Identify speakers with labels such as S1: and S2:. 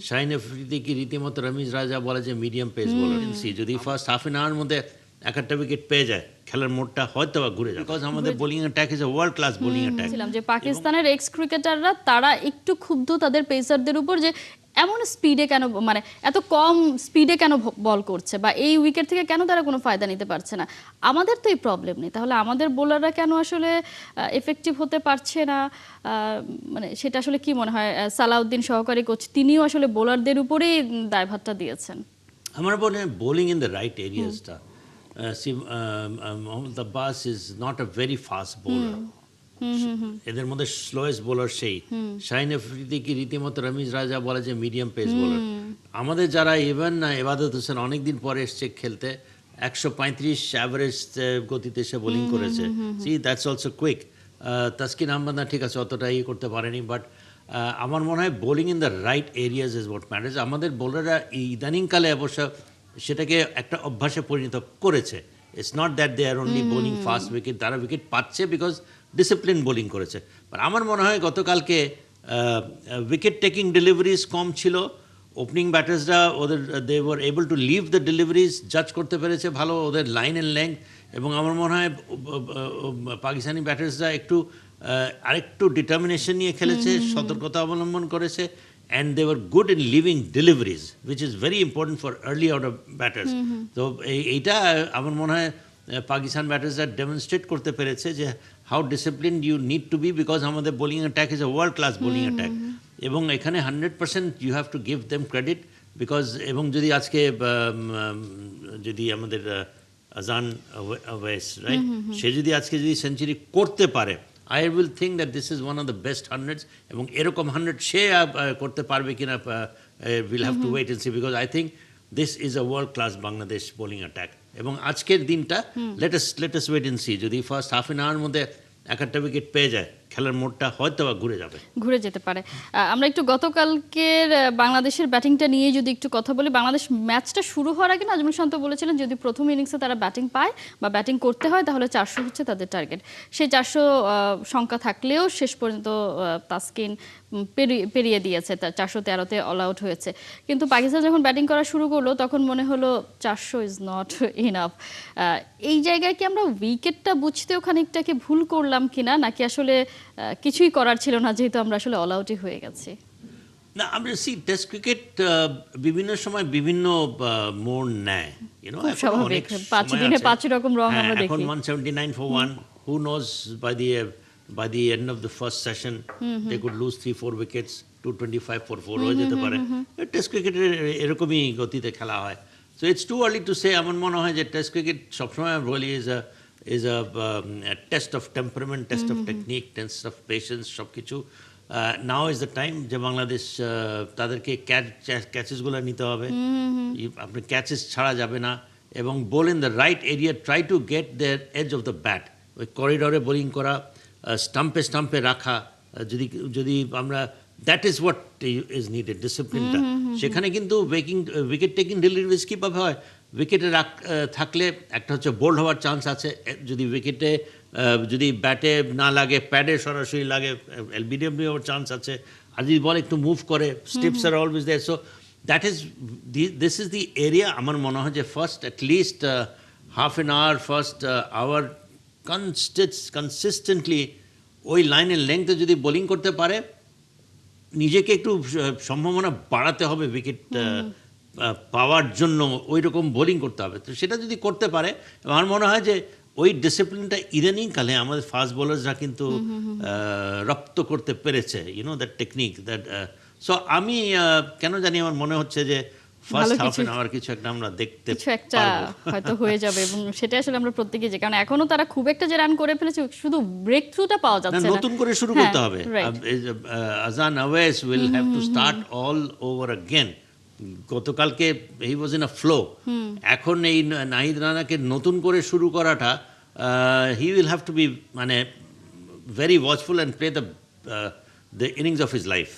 S1: শাহিন আফ্রিদি কি রীতিমতো রমিজ রাজা বলে যে মিডিয়াম পেস বোলার, যদি ফার্স্ট হাফ অ্যান আওয়ার মধ্যে একটা উইকেট পেয়ে যায় খেলার মোড়টা হয়তো বা ঘুরে যায়, বিকজ আমাদের bowling attack is a world class bowling attack.
S2: ছিলাম যে পাকিস্তানের এক্স ক্রিকেটাররা তারা একটু ক্ষুব্ধ তাদের পেসারদের উপর যে এমন স্পিডে কেন, মানে এত কম স্পিডে কেন বল করছে, বা এই উইকেট থেকে কেন তারা কোনো ফায়দা নিতে পারছে না। আমাদের তো এই প্রবলেম নেই, তাহলে আমাদের বোলাররা কেন আসলে এফেক্টিভ হতে পারছে না? মানে সেটা আসলে কি মনে হয় সালাউদ্দিন সহকারী কোচ তিনিও আসলে বোলারদের উপরেই দায়ভারটা দিয়েছেন?
S1: আমার মনে হয় বোলিং ইন দ্য রাইট এরিয়াসটা, Mohammad Abbas is not a very fast bowler, এদের মধ্যে স্লোয়েস্ট বোলার সেই। শাহিন আফ্রিদি কি রীতিমতো রমিজ রাজা বলে যে মিডিয়াম পেস বোলার। আমাদের যারা ইভেন ইবাদত হোসেন অনেকদিন পরে এসছে খেলতে, 135 অ্যাভারেজ গতিতে সে বোলিং করেছে। See that's also quick. Taskin Ahmed না ঠিক আছে অতটা করতে পারেনি, বাট আমার মনে হয় bowling in the right areas is what matters. আমাদের বোলাররা ইদানিংকালে অবশ্য সেটাকে একটা অভ্যাসে পরিণত করেছে। It's not that they are only bowling fast wicket, তারা উইকেট পাচ্ছে বিকজ ডিসিপ্লিন বোলিং করেছে। বাট আমার মনে হয় গতকালকে উইকেট টেকিং ডেলিভারিজ কম ছিল, ওপেনিং ব্যাটার্সরা ওদের they were able to leave the deliveries, জাজ করতে পেরেছে ভালো ওদের লাইন অ্যান্ড লেংথ। এবং আমার মনে হয় পাকিস্তানি ব্যাটার্সরা একটু আরেকটু ডিটারমিনেশন নিয়ে খেলেছে, সতর্কতা অবলম্বন করেছে, and they were good in leaving deliveries, which is very important for early order batters. তো এইটা আমার মনে হয় পাকিস্তান ব্যাটার্সরা ডেমনস্ট্রেট করতে পেরেছে যে how disciplined you need to be, because আমাদের bowling attack is a world class bowling attack. এবং এখানে 100% you have to give them credit, because এবং যদি আজকে যদি আমাদের আজান ওয়েস রাইট, সে যদি আজকে যদি সেঞ্চুরি করতে পারে, I will think that this is one of the best hundreds, এবং এরকম 100 সে করতে পারবে কিনা we'll have to wait and see, because I think this is a world class Bangladesh bowling attack. এবং আজকের দিনটা let us wait and see, যদি first half an hour মধ্যে একটা উইকেট পেয়ে যায় খেলার মোড়টা হয়তো বা ঘুরে যেতে পারে।
S2: আমরা একটু গতকালকের বাংলাদেশের ব্যাটিংটা নিয়ে যদি একটু কথা বলি। বাংলাদেশ ম্যাচটা শুরু হওয়ার আগে নাজমুল শান্ত বলেছিলেন যদি প্রথম ইনিংসে তারা ব্যাটিং পায় বা ব্যাটিং করতে হয় তাহলে 400 হচ্ছে তাদের টার্গেট। সেই 400 সংখ্যা থাকলেও শেষ পর্যন্ত তাসকিন পেরিয়ে দিয়েছে, 413-তে অল আউট হয়েছে। কিন্তু পাকিস্তান যখন ব্যাটিং করা শুরু করলো তখন মনে হলো 400 ইজ নট ইনাফ। এই জায়গায় কি আমরা উইকেটটা বুঝতেও খানিকটাকে ভুল করলাম কিনা, নাকি আসলে কিছুই করার ছিল না যেহেতু আমরা আসলে অল আউটই হয়ে গেছি?
S1: না, আমরা টেস্ট ক্রিকেট বিভিন্ন সময় বিভিন্ন মোড় নেয়,
S2: স্বাভাবিক, 5 দিনে 5 রকম রং আমরা দেখি।
S1: এখন 179 for 1, who knows by the end of the first session they could lose 3-4 wickets, 225 for 4 হয়ে যেতে পারে। টেস্ট ক্রিকেটের এরকমই গতিতে খেলা হয়, so it's too early to say. আমার মনে হয় যে টেস্ট ক্রিকেট সবসময় বলি is a test of temperament, test of technique, test of patience, সব কিছু। নাও ইজ দ্য টাইম যে বাংলাদেশ তাদেরকে ক্যাচেসগুলো নিতে হবে, আপনি ক্যাচেস ছাড়া যাবে না, এবং ball in the right area, try to get their edge of the bat, ওই করিডরে বোলিং করা, স্টাম্পে রাখা, যদি আমরা that is what is needed, ডিসিপ্লিনটা সেখানে। কিন্তু উইকেট টেকিং ডেলিভারিজ কীভাবে হয়, উইকেটে থাকলে একটা হচ্ছে বোল্ড হওয়ার চান্স আছে, যদি ব্যাটে না লাগে প্যাডে সরাসরি লাগে এলবিডব্লিউ হওয়ার চান্স আছে, আর যদি বল একটু মুভ করে steps are always there. So that is this is the area. আমার মনে হয় যে first at least half an hour, first hour consistently ওই লাইনের লেংথে যদি বোলিং করতে পারে, নিজেকে একটু সম্ভাবনা বাড়াতে হবে উইকেট পাওয়ার জন্য, ওই রকম বোলিং করতে হবে। তো সেটা যদি করতে পারে, আমার মনে হয় যে ওই ডিসিপ্লিনটা ইদানিংকালে আমাদের ফাস্ট বোলার্সরা কিন্তু রপ্ত করতে পেরেছে, দ্যাট টেকনিক দ্যাট। সো আমি কেন জানি আমার মনে হচ্ছে যে ফার্স্ট হাফ এন আওয়ার কিছু একটা আমরা দেখতে পারবো,
S2: হয়তো হয়ে যাবে, এবং সেটা আসলে আমরা প্রত্যেকেই যে, কারণ এখনো তারা খুব একটা যে রান করে ফেলেছে, শুধু ব্রেক থ্রুটা পাওয়া যাচ্ছে না,
S1: নতুন করে শুরু করতে হবে। Azan Awais will have to start all over again. গতকালকে he was in a flow, এখন এই নাহিদ রানাকে নতুন করে শুরু করাটা, he will have two be very watchful and play the innings of his life.